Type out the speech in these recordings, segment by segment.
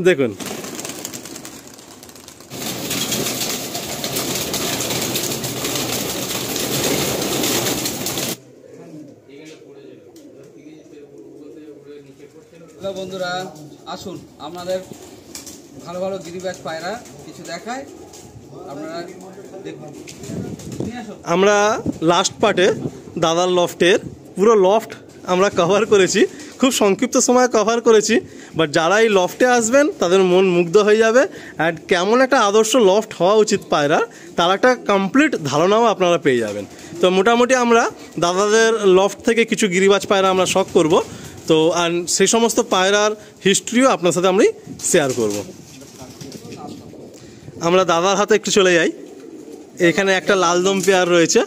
দেখুন বন্ধুরা আসুন আপনাদের ভালো ভালো গিরিবাজ পায়রা কিছু দেখায়, আপনারা দেখুন। আমরা লাস্ট পার্টে দাদার লফটের পুরো লফট আমরা কভার করেছি, খুব সংক্ষিপ্ত সময়ে কভার করেছি, বাট যারা এই লফটে আসবেন তাদের মন মুগ্ধ হয়ে যাবে। অ্যান্ড কেমন একটা আদর্শ লফট হওয়া উচিত পায়রার তার একটা কমপ্লিট ধারণাও আপনারা পেয়ে যাবেন। তো মোটামুটি আমরা দাদাদের লফট থেকে কিছু গিরিবাজ পায়রা আমরা শখ করব, তো আর সেই সমস্ত পায়রার হিস্ট্রিও আপনার সাথে আমি শেয়ার করব। আমরা দাদার হাতে একটু চলে যাই। এখানে একটা লালদম পেয়ার রয়েছে,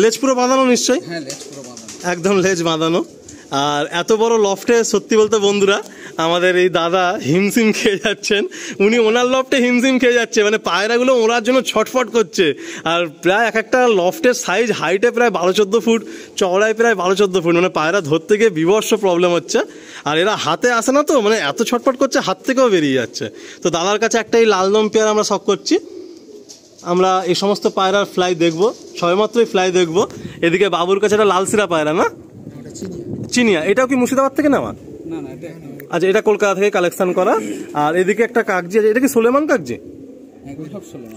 লেজ পুরো বাঁধানো নিশ্চয়ই? হ্যাঁ, লেজ পুরো বাঁধানো, একদম লেজ বাঁধানো। আর এত বড় লফটে সত্যি বলতে বন্ধুরা আমাদের এই দাদা হিমশিম খেয়ে যাচ্ছেন, উনি ওনার লফটে হিমশিম খেয়ে যাচ্ছে, মানে পায়রাগুলো ওনার জন্য ছটফট করছে। আর প্রায় এক একটা লফটের সাইজ হাইটে প্রায় 12-14 ফুট, চওড়ায় প্রায় 12-14 ফুট, মানে পায়রা ধরতে গিয়ে বিভৎস প্রবলেম হচ্ছে। আর এরা হাতে আসে না, তো মানে এত ছটফট করছে হাত থেকেও বেরিয়ে যাচ্ছে। তো দাদার কাছে একটা এই লালদম পেয়ার আমরা শখ করছি। আমরা এই সমস্ত পায়রার ফ্লাই দেখবো, সবেমাত্রই ফ্লাই দেখবো। এদিকে বাবুর কাছে একটা লাল সিরা পায়রা, না চিনিয়া, এটাও কি মুর্শিদাবাদ থেকে নেওয়া? আচ্ছা, এটা কলকাতা থেকে কালেকশন করা। আর এদিকে একটা কাগজি আছে, এটা কি সোলেমান কাগজি?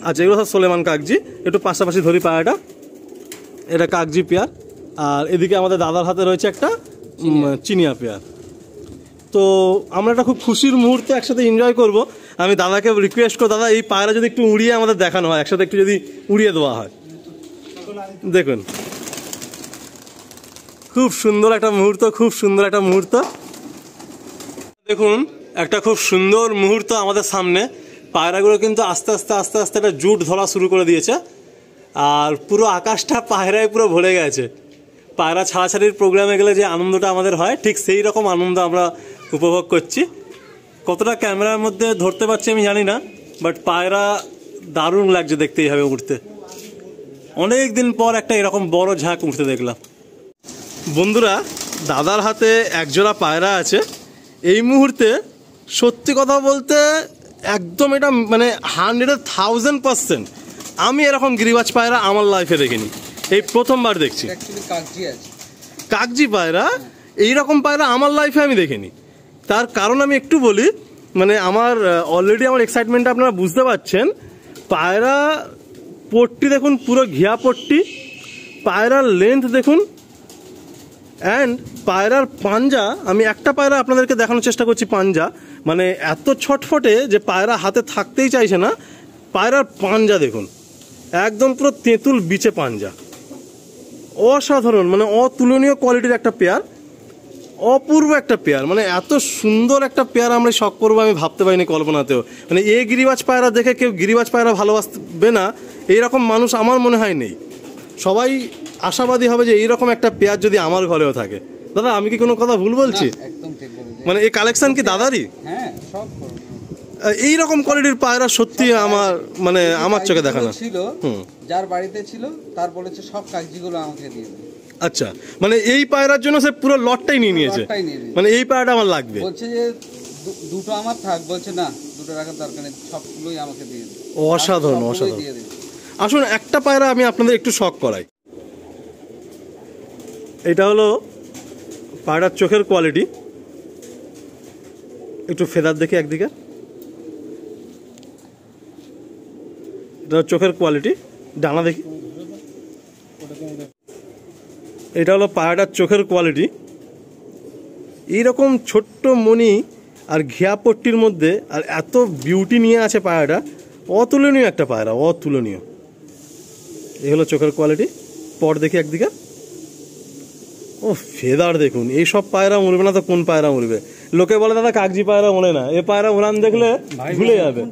আচ্ছা, এগুলো সব সোলেমান কাগজি। একটু পাশাপাশি ধরি পায়রাটা, এটা কাগজি পেয়ার। আর এদিকে আমাদের দাদার হাতে রয়েছে একটা চিনিয়া পেয়ার। তো আমরা একটা খুব খুশির মুহূর্তে একসাথে এনজয় করব। আমি দাদাকে রিকোয়েস্ট করব, দাদা এই পায়রা যদি একটু উড়িয়ে আমাদের দেখানো হয়, একসাথে একটু যদি উড়িয়ে দেওয়া হয়। দেখুন খুব সুন্দর একটা মুহূর্ত, খুব সুন্দর একটা মুহূর্ত। দেখুন একটা খুব সুন্দর মুহূর্ত আমাদের সামনে। পায়রাগুলো কিন্তু আস্তে আস্তে আস্তে আস্তে একটা জুট ধরা শুরু করে দিয়েছে, আর পুরো আকাশটা পায়রায় পুরো ভরে গেছে। পায়রা ছাড়াছাড়ির প্রোগ্রামে গেলে যে আনন্দটা আমাদের হয়, ঠিক সেই রকম আনন্দ আমরা উপভোগ করছি। কতটা ক্যামেরার মধ্যে ধরতে পারছি আমি জানি না, বাট পায়রা দারুণ লাগছে দেখতে, এইভাবে উঠতে। অনেক দিন পর একটা এরকম বড় ঝাঁক উঠতে দেখলাম। বন্ধুরা দাদার হাতে একজোড়া পায়রা আছে। এই মুহূর্তে সত্যি কথা বলতে একদম এটা মানে 100,000% আমি এরকম গিরিবাজ পায়রা আমার লাইফে দেখিনি, এই প্রথমবার দেখছি। কাগজি পায়রা, এইরকম পায়রা আমার লাইফে আমি দেখিনি। তার কারণ আমি একটু বলি, মানে আমার অলরেডি আমার এক্সাইটমেন্টটা আপনারা বুঝতে পারছেন। পায়রা পট্টি দেখুন, পুরো ঘিয়া পট্টি, পায়রার লেন্থ দেখুন, অ্যান্ড পায়রার পাঞ্জা। আমি একটা পায়রা আপনাদেরকে দেখানোর চেষ্টা করছি, পাঞ্জা মানে এত ছটফটে যে পায়রা হাতে থাকতেই চাইছে না। পায়রার পাঞ্জা দেখুন, একদম পুরো তেঁতুল বিচে পাঞ্জা, অসাধারণ, মানে অতুলনীয় কোয়ালিটির একটা পেয়ার, অপূর্ব একটা পেয়ার। মানে এত সুন্দর একটা পেয়ার আমরা শখ করবো আমি ভাবতে পারিনি কল্পনাতেও। মানে এই গিরিবাজ পায়রা দেখে কেউ গিরিবাজ পায়রা ভালোবাসবে না এইরকম মানুষ আমার মনে হয় নেই। সবাই আশাবাদী হবে যে এইরকম একটা পেয়ার যদি আমার ঘরেও থাকে। দাদা আমি কি কোনো কথা ভুল বলছি? মানে এই কালেকশন কি দাদারই? এইরকম কোয়ালিটির পায়রা সত্যি আমার মানে আমার চোখে দেখা না ছিল, যার বাড়িতে ছিল তার বলেছে সব কাগজিগুলো আমাকে দিয়ে দে। আচ্ছা, মানে এই পায়রার জন্য সে পুরো লটটাই নিয়ে নিয়েছে, মানে এই পায়রাটা আমার লাগবে। বলছে যে দুটো আমার থাক, বলছে না দুটো রাখার দরকার নেই, সবগুলোই আমাকে দিয়ে দে। অসাধারণ, অসাধারণ। আসুন একটা পায়রা আমি আপনাদের একটু শখ করাই। এটা হলো পায়রার চোখের কোয়ালিটি, একটু ফেদার দেখি একদিকে। এটা চোখের কোয়ালিটি, ডানা দেখি। এটা হলো পায়রাটার চোখের কোয়ালিটি। এইরকম ছোট্ট মণি আর ঘিয়া পট্টির মধ্যে আর এত বিউটি নিয়ে আছে পায়রাটা, অতুলনীয় একটা পায়রা, অতুলনীয়। এই হলো চোখের কোয়ালিটি। পর দেখি একদিকে, ও ফেদার দেখুন। এইসব পায়রা মরবে না তো কোন পায়রা মরবে? লোকে বলে দাদা কাগজি পায়রা মরে না, এ পায়রা উড়ান দেখলে ভুলে যাবে,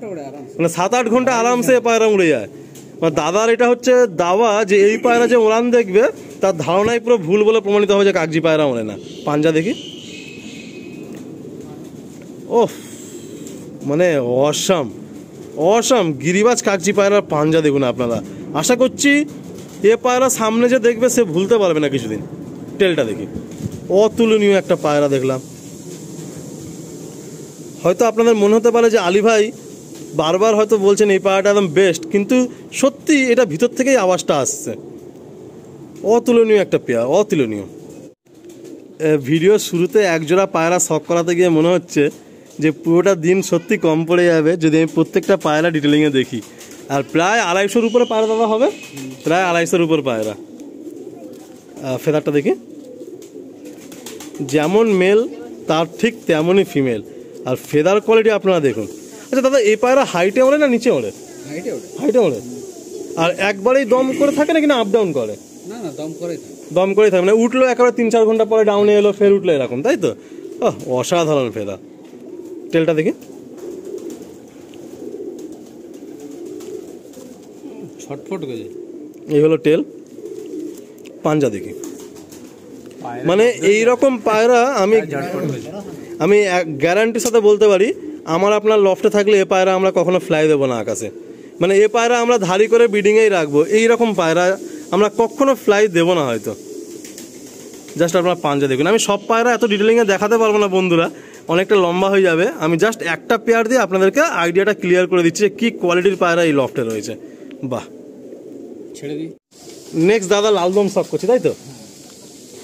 মানে 7-8 ঘন্টা আরামসে এ পায়রা উড়ে যায়। মানে দাদার এটা হচ্ছে দাওয়া যে এই পায়রা যে উড়ান দেখবে তার ধারণাই পুরো ভুল বলে প্রমাণিত হবে যে কাগজি পায়রা মরে না। পাঞ্জা দেখি, ও মানে অসাম, অসাম গিরিবাজ কাগজি পায়রার পাঞ্জা দেখুন আপনারা। আশা করছি এ পায়রা সামনে যে দেখবে সে ভুলতে পারবে না কিছুদিন। টেলটা দেখি, অতুলনীয় একটা পায়রা দেখলাম। হয়তো আপনাদের মনে হতে পারে যে আলী ভাই বারবার হয়তো বলছেন এই পায়রাটা একদম বেস্ট, কিন্তু সত্যি এটা ভিতর থেকেই আওয়াজটা আসছে। অতুলনীয় একটা পেয়ার, অতুলনীয়। ভিডিওর শুরুতে একজোড়া পায়রা শখ করাতে গিয়ে মনে হচ্ছে যে পুরোটা দিন সত্যি কম পড়ে যাবে যদি আমি প্রত্যেকটা পায়রা ডিটেলিংয়ে দেখি। আর প্রায় 250-র উপরে পায়রা দাদা হবে, প্রায় 250-র উপর পায়রা। ফেদারটা দেখি, যেমন মেল তার ঠিক তেমনই ফিমেল। আর ফেদার কোয়ালিটি আপনারা দেখুন। আচ্ছা দাদা, এই পায়রা হাইটে ওড়ে না নিচে ওড়ে? হাইটে ওড়ে। আর একবারেই দম করে থাকে না কিনা আপ ডাউন করে? না না, দম করেই থাকে, মানে উঠলো একেবারে 3-4 ঘন্টা পরে ডাউনে এলো, ফের উঠলো, এরকম, তাই তো? অসাধারণ ফেদা। টেলটা দেখি, ছটফট করে। এই হলো টেল। পাঞ্জা দেখি, মানে এইরকম পায়রা আমি গ্যারান্টির সাথে বলতে পারি আমার আপনার লফটে থাকলে এ পায়রা আমরা কখনো ফ্লাই দেবো না আকাশে। মানে এ পায়রা আমরা ধারি করে ব্রিডিংয়েই রাখবো, এইরকম পায়রা আমরা কখনো ফ্লাই দেবো না হয়তো। জাস্ট আপনারা পাঞ্জা দেখুন। আমি সব পায়রা এত ডিটেলিংয়ে দেখাতে পারবো না বন্ধুরা, অনেকটা লম্বা হয়ে যাবে। আমি জাস্ট একটা পেয়ার দিয়ে আপনাদেরকে আইডিয়াটা ক্লিয়ার করে দিচ্ছি যে কী কোয়ালিটির পায়রা এই লফটে রয়েছে। বাহ, ছেড়ে দিই। নেক্সট দাদা লালদম শখ করছি, তাই তো?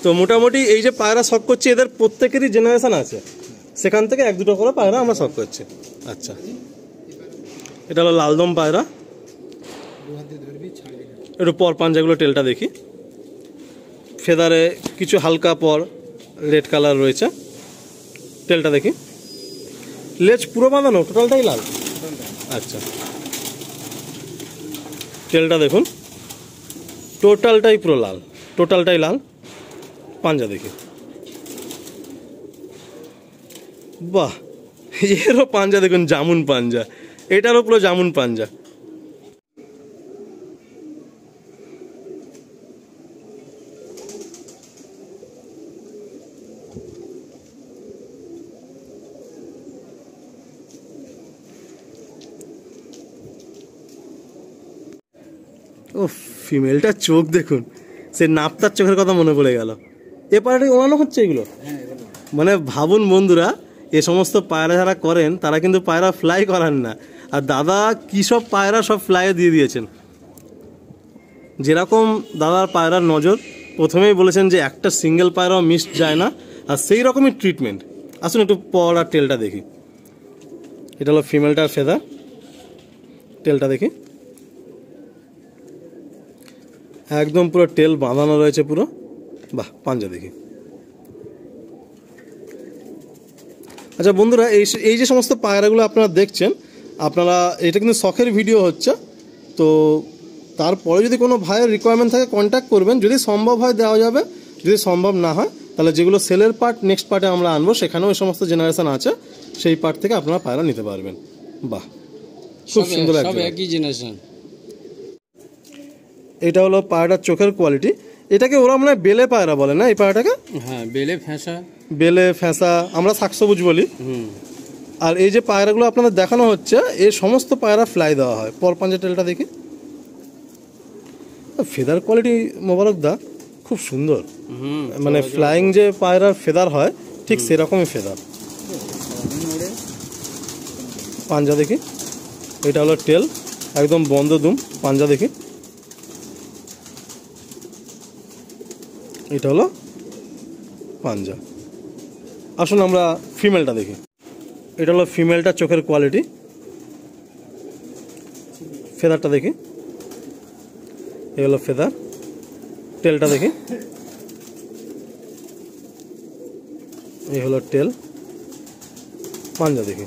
তো মোটামুটি এই যে পায়রা শখ করছি এদের প্রত্যেকেরই জেনারেশন আছে, সেখান থেকে 1-2টো করে পায়রা আমরা শখ করছি। আচ্ছা, এটা হলো লালদম পায়রা। একটু পর পাঞ্জাগুলো টেলটা দেখি, ফেদারে কিছু হালকা পর রেড কালার রয়েছে। টেলটা দেখি, লেজ পুরো বাঁধানো, টোটালটাই লাল। আচ্ছা, টেলটা দেখুন, টোটালটাই পুরো লাল, টোটালটাই লাল। পাঞ্জা দেখি, বাহ, এরও পাঞ্জা দেখুন, জামুন পাঞ্জা, এটারও পুরো জামুন পাঞ্জা। ও ফিমেলটার চোখ দেখুন, সে নাপতার চোখের কথা মনে পড়ে গেল। এ পায়রাটি ওড়ানো হচ্ছে এগুলো, মানে ভাবুন বন্ধুরা, এ সমস্ত পায়রা যারা করেন তারা কিন্তু পায়রা ফ্লাই করান না। আর দাদা কী সব পায়রা সব ফ্লাইয়ে দিয়ে দিয়েছেন। যেরকম দাদার পায়রার নজর, প্রথমেই বলেছেন যে একটা সিঙ্গেল পায়রাও মিস যায় না, আর সেই রকমই ট্রিটমেন্ট। আসুন একটু পর আর টেলটা দেখি। এটা হলো ফিমেলটার ফেদার, টেলটা দেখি, একদম পুরো টেল বাঁধানো রয়েছে পুরো। বাহ, পাঞ্জা দেখি। আচ্ছা বন্ধুরা, এই যে সমস্ত পায়রাগুলো আপনারা দেখছেন, আপনারা এটা কিন্তু শখের ভিডিও হচ্ছে, তো তারপরে যদি কোনো ভাইয়ের রিকোয়ারমেন্ট থাকে কন্ট্যাক্ট করবেন, যদি সম্ভব হয় দেওয়া যাবে, যদি সম্ভব না হয় তাহলে যেগুলো সেলের পার্ট নেক্সট পার্টে আমরা আনবো, সেখানেও এই সমস্ত জেনারেশন আছে, সেই পার্ট থেকে আপনারা পায়রা নিতে পারবেন। বাহ, খুব সুন্দর একই জেনারেশন। এটা হলো পায়রাটার চোখের কোয়ালিটি। এটাকে ওরা মনে হয় বেলে পায়রা বলে না এই পায়রাটাকে? হ্যাঁ, বেলে ফ্যাঁসা, বেলে ফ্যাঁসা, আমরা শাকসবুজ বলি। আর এই যে পায়রাগুলো আপনাদের দেখানো হচ্ছে, এই সমস্ত পায়রা ফ্লাই দেওয়া হয়। পর পাঞ্জা টেলটা দেখি, ফেদার কোয়ালিটি মোবারক দা খুব সুন্দর, মানে ফ্লাইং যে পায়রার ফেদার হয় ঠিক সেরকমই ফেদার। পাঞ্জা দেখি, এটা হলো টেল, একদম বন্ধ দুম। পাঞ্জা দেখি, এটা হলো পাঞ্জা। আসুন আমরা ফিমেলটা দেখি। এটা হলো ফিমেলটা চোখের কোয়ালিটি, ফেদারটা দেখি, এই হলো ফেদার। টেলটা দেখি, এই হলো টেল। পাঞ্জা দেখি।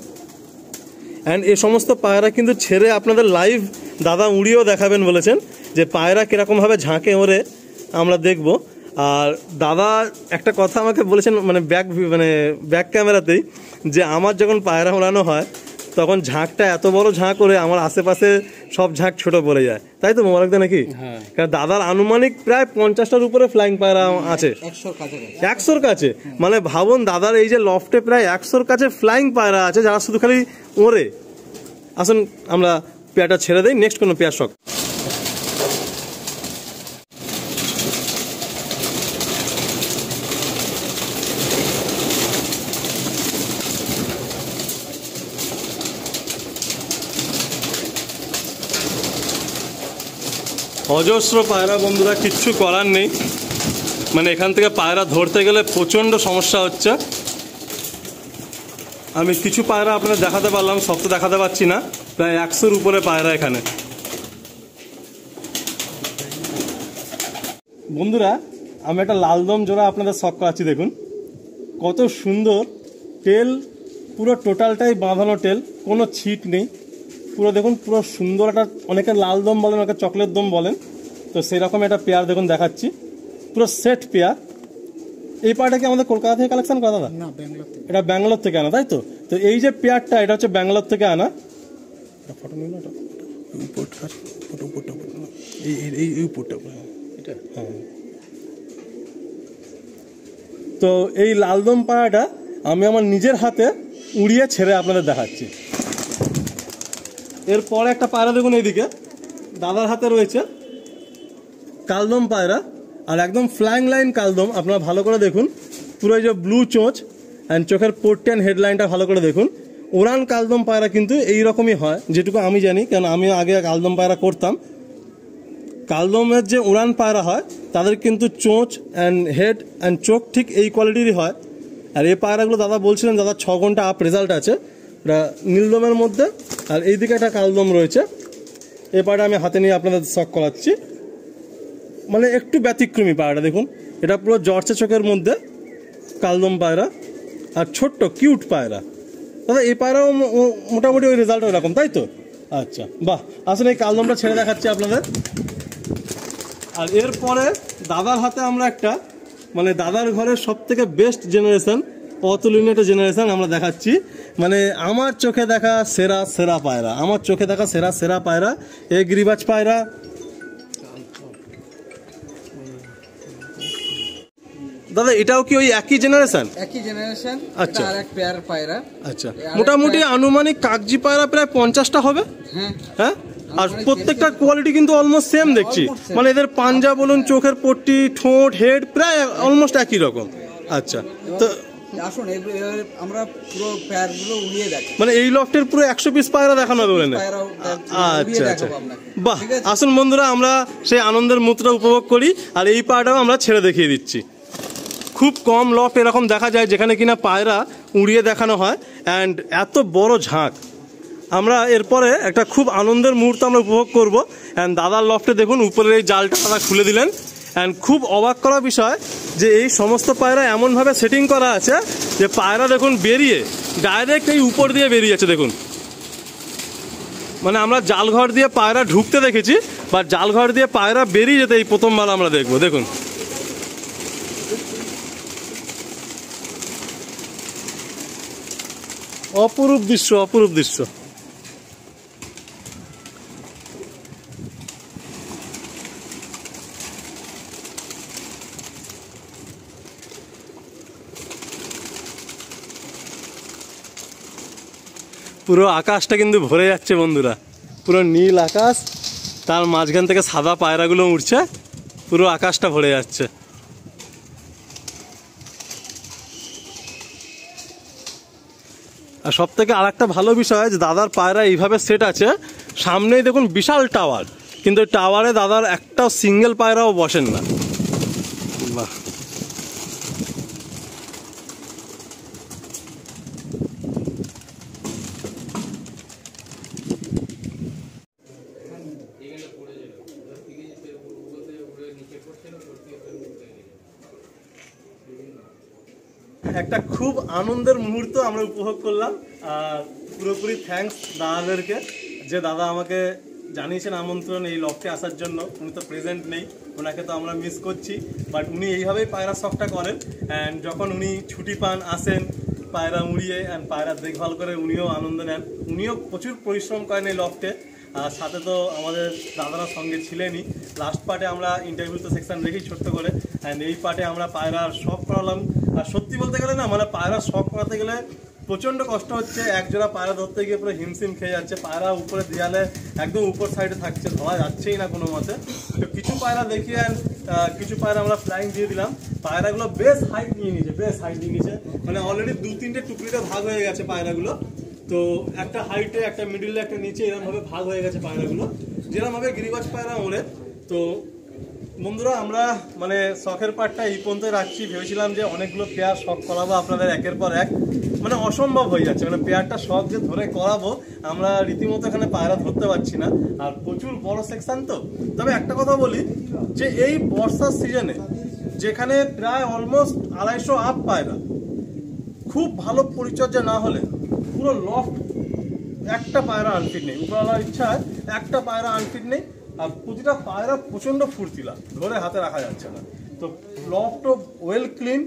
অ্যান্ড এই সমস্ত পায়রা কিন্তু ছেড়ে আপনাদের লাইভ দাদা উড়িয়েও দেখাবেন বলেছেন, যে পায়রা কীরকমভাবে ঝাঁকে ওরে আমরা দেখব। আর দাদা একটা কথা আমাকে বলেছেন, মানে ব্যাক ক্যামেরাতেই, যে আমার যখন পায়রা ওড়ানো হয় তখন ঝাঁকটা এত বড় ঝাঁক করে আমার আশেপাশে সব ঝাঁক ছোট পড়ে যায়, তাই তো মোবারকদা নাকি? কারণ দাদার আনুমানিক প্রায় 50টার উপরে ফ্লাইং পায়রা আছে, 100-র কাছে। মানে ভাবুন দাদার এই যে লফটে প্রায় 100-র কাছে ফ্লাইং পায়রা আছে, যারা শুধু খালি ওড়ে। আসুন আমরা পেয়ারটা ছেড়ে দিই, নেক্সট কোনো পেয়ার শখ। অজস্র পায়রা বন্ধুরা, কিচ্ছু করার নেই। মানে এখান থেকে পায়রা ধরতে গেলে প্রচণ্ড সমস্যা হচ্ছে। আমি কিছু পায়রা আপনাদের দেখাতে পারলাম, সব তো দেখাতে পারছি না। প্রায় 100-র উপরে পায়রা এখানে। বন্ধুরা, আমি একটা লালদম জোড়া আপনাদের শখ করাচ্ছি। দেখুন কত সুন্দর টেল, পুরো টোটালটাই বাঁধানো টেল, কোনো ছিট নেই। পুরো দেখুন, পুরো সুন্দর একটা, অনেকে লাল দম বলেন, অনেকে চকলেট দম বলেন, তো সেরকম একটা পেয়ার দেখুন দেখাচ্ছি, পুরো সেট পেয়ার। এই পায়রাটা কি আমাদের কলকাতা থেকে কালেকশন করা দাদা? না, ব্যাঙ্গালোর থেকে। এটা ব্যাঙ্গালোর থেকে আনা, তাই তো? তো এই যে পেয়ারটা, এটা হচ্ছে ব্যাঙ্গালোর থেকে আনা। ফটো নিন, এটা হ্যাঁ। তো এই লালদম পায়রাটা আমি আমার নিজের হাতে উড়িয়ে ছেড়ে আপনাদের দেখাচ্ছি। এরপরে একটা পায়রা দেখুন, এইদিকে দাদার হাতে রয়েছে কালদম পায়রা, আর একদম ফ্লাইং লাইন কালদম। আপনারা ভালো করে দেখুন, পুরো যে ব্লু চোঁচ অ্যান্ড চোখের পোর্ট অ্যান্ড হেডলাইনটা ভালো করে দেখুন। উড়ান কালদম পায়রা কিন্তু এইরকমই হয়, যেটুকু আমি জানি, কারণ আমি আগে কালদম পায়রা করতাম। কালদমের যে উড়ান পায়রা হয় তাদের কিন্তু চোঁচ অ্যান্ড হেড অ্যান্ড চোখ ঠিক এই কোয়ালিটিরই হয়। আর এই পায়রাগুলো দাদা বলছিলেন, দাদা 6 ঘন্টা আপ রেজাল্ট আছে, এটা নীলদমের মধ্যে। আর এইদিকে একটা কালদম রয়েছে, এই পায়রা আমি হাতে নিয়ে আপনাদের শখ করাচ্ছি। মানে একটু ব্যতিক্রমী পায়রাটা দেখুন, এটা পুরো জর্চে চোখের মধ্যে কালদম পায়রা, আর ছোট্ট কিউট পায়রা। দাদা এই পায়রাও মোটামুটি ওই রেজাল্ট এরকম, তাই তো? আচ্ছা, বাহ। আসলে এই কালদমটা ছেড়ে দেখাচ্ছি আপনাদের। আর এরপরে দাদার হাতে আমরা একটা, মানে দাদার ঘরের সব থেকে বেস্ট জেনারেশন, অতুলনীয় একটা জেনারেশন আমরা দেখাচ্ছি। মানে আমার চোখে দেখা সেরা সেরা পায়রা, আমার চোখে দেখা সেরা সেরা পায়রা, এই গিরিবাজ পায়রা। দাদা এটাও কি ওই একই জেনারেশন? একই জেনারেশন। আচ্ছা, আর এক পেয়ার পায়রা। আচ্ছা, মোটামুটি আনুমানিক কাগজি পায়রা প্রায় 50টা হবে। হ্যাঁ হ্যাঁ। আর প্রত্যেকটা কোয়ালিটি কিন্তু অলমোস্ট সেম দেখছি, মানে এদের পাঞ্জা বলুন, চোখের পট্টি, ঠোঁট, হেড প্রায় অলমোস্ট একই রকম। আচ্ছা, তো আসুন এবার আমরা পুরো পেয়ারগুলো উড়িয়ে দেখি। মানে এই লফটের পুরো 100 পিস পায়রা দেখানো হবে বলেন? আচ্ছা আচ্ছা, বাহ। আসুন বন্ধুরা, আমরা সেই আনন্দের মুহূর্তটা উপভোগ করি, আর এই পায়রাটাও আমরা ছেড়ে দেখিয়ে দিচ্ছি। খুব কম লফট এরকম দেখা যায় যেখানে কিনা পায়রা উড়িয়ে দেখানো হয়, অ্যান্ড এত বড় ঝাঁক। আমরা এরপরে একটা খুব আনন্দের মুহূর্ত আমরা উপভোগ করব। অ্যান্ড দাদার লফটে দেখুন উপরের এই জালটা তারা খুলে দিলেন, অ্যান্ড খুব অবাক করা বিষয় যে এই সমস্ত পায়রা এমনভাবে সেটিং করা আছে যে পায়রা দেখুন বেরিয়ে ডাইরেক্ট এই উপর দিয়ে বেরিয়েছে দেখুন। মানে আমরা জালঘর দিয়ে পায়রা ঢুকতে দেখেছি, বা জালঘর দিয়ে পায়রা বেরিয়ে যেতে এই প্রথমবার আমরা দেখবো। দেখুন অপরূপ দৃশ্য, অপরূপ দৃশ্য। পুরো আকাশটা কিন্তু ভরে যাচ্ছে বন্ধুরা, পুরো নীল আকাশ, তার মাঝখান থেকে সাদা পায়রাগুলো উঠছে, পুরো আকাশটা ভরে যাচ্ছে। আর সব থেকে আর একটা ভালো বিষয় যে দাদার পায়রা এইভাবে সেট আছে, সামনেই দেখুন বিশাল টাওয়ার, কিন্তু টাওয়ারে দাদার একটাও সিঙ্গেল পায়রাও বসেন না। বাহ। একটা খুব আনন্দের মুহূর্ত আমরা উপভোগ করলাম, আর পুরোপুরি থ্যাঙ্কস দাদাদেরকে, যে দাদা আমাকে জানিয়েছেন আমন্ত্রণ এই লফটে আসার জন্য। উনি তো প্রেজেন্ট নেই, ওনাকে তো আমরা মিস করছি, বাট উনি এইভাবেই পায়রা শখটা করেন। অ্যান্ড যখন উনি ছুটি পান, আসেন পায়রা উড়িয়ে অ্যান্ড পায়রা দেখভাল করে উনিও আনন্দ নেন। উনিও প্রচুর পরিশ্রম করেন এই লফটে, আর সাথে তো আমাদের দাদারা সঙ্গে ছিলেনই। লাস্ট পার্টে আমরা ইন্টারভিউতে সেকশন রেখেই ছোট্ট করে, অ্যান্ড এই পার্টে আমরা পায়রার শখ করালাম। আর সত্যি বলতে গেলে না, মানে পায়রা শখ করাতে গেলে প্রচণ্ড কষ্ট হচ্ছে। একজোড়া পায়রা ধরতে গিয়ে পুরো হিমশিম খেয়ে যাচ্ছে, পায়রা উপরে দেয়ালে একদম উপর সাইডে থাকছে, ধরা যাচ্ছেই না কোনো মতে। তো কিছু পায়রা দেখিয়ে কিছু পায়রা আমরা ফ্লাইং দিয়ে দিলাম। পায়রাগুলো বেশ হাইট নিয়ে নিয়েছে, বেশ হাইট নিয়ে নিয়েছে, মানে অলরেডি 2-3টে টুকরিতে ভাগ হয়ে গেছে পায়রাগুলো। তো একটা হাইটে, একটা মিডিলে, একটা নিচে, এরকম ভাবে ভাগ হয়ে গেছে পায়রাগুলো। যেরকম ভাবে গিরিবাজ পায়রা ওড়ে তো বন্ধুরা আমরা মানে শখের পার্টটা এই পর্যন্ত রাখছি। ভেবেছিলাম যে অনেকগুলো পেয়ার শখ করাবো আপনাদের একের পর এক, মানে অসম্ভব হয়ে যাচ্ছে, মানে পেয়ারটা শখ যে ধরে করাবো আমরা রীতিমতো এখানে পায়রা ধরতে পারছি না, আর প্রচুর বড় সেকশন তো। তবে একটা কথা বলি যে এই বর্ষার সিজনে যেখানে প্রায় অলমোস্ট 250 আপ পায়রা, খুব ভালো পরিচর্যা না হলে পুরো লফট একটা পায়রা আনফিট নেই, উপরওয়ালার ইচ্ছায় একটা পায়রা আনফিট নেই, আর প্রতিটা পায়রা প্রচন্ড ফুর্তিলা, ধরে হাতে রাখা যাচ্ছে না। তো loft well clean,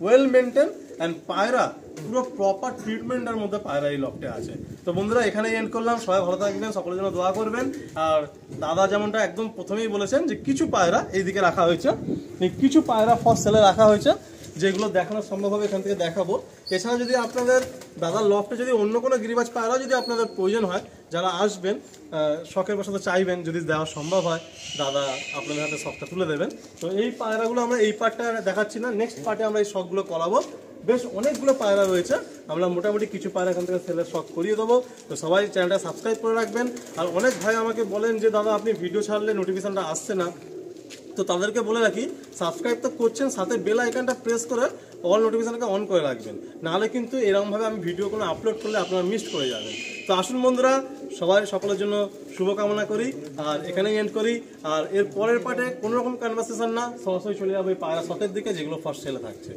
well maintain and পায়রা পুরো প্রপার ট্রিটমেন্টের মধ্যে পায়রা এই লফটে আছে। তো বন্ধুরা এখানে এন্ড করলাম, সবাই ভালো থাকবেন, সকলের জন্য দোয়া করবেন। আর দাদা যেমনটা একদম প্রথমেই বলেছেন যে কিছু পায়রা এইদিকে রাখা হয়েছে, কিছু পায়রা ফার্স্ট সেলে রাখা হয়েছে, যেগুলো দেখানো সম্ভব হবে এখান থেকে দেখাবো। এছাড়া যদি আপনাদের দাদার লফটে যদি অন্য কোনো গিরিবাজ পায়রা যদি আপনাদের প্রয়োজন হয়, যারা আসবেন শখের বশত চাইবেন, যদি দেওয়া সম্ভব হয় দাদা আপনাদের হাতে শখটা তুলে দেবেন। তো এই পায়রাগুলো আমরা এই পার্টটা দেখাচ্ছি না, নেক্সট পার্টে আমরা এই শখগুলো করাবো। বেশ অনেকগুলো পায়রা রয়েছে, আমরা মোটামুটি কিছু পায়রা এখান থেকে সেলের শখ করিয়ে দেবো। তো সবাই চ্যানেলটা সাবস্ক্রাইব করে রাখবেন। আর অনেক ভাই আমাকে বলেন যে দাদা আপনি ভিডিও ছাড়লে নোটিফিকেশনটা আসছে না, তো তাদেরকে বলে রাখি সাবস্ক্রাইব তো করছেন, সাথে বেল আইকনটা প্রেস করে অল নোটিফিকেশনকে অন করে রাখবেন, নাহলে কিন্তু এরকমভাবে আমি ভিডিও কোনো আপলোড করলে আপনারা মিস করে যাবেন। তো আসুন বন্ধুরা, সবাই সকলের জন্য শুভকামনা করি আর এখানেই এন্ড করি। আর এর পরের পার্টে কোনো রকম কনভারসেশন না, সরাসরি চলে যাবে পায়রা শখের দিকে, যেগুলো ফার্স্ট সেলে থাকছে।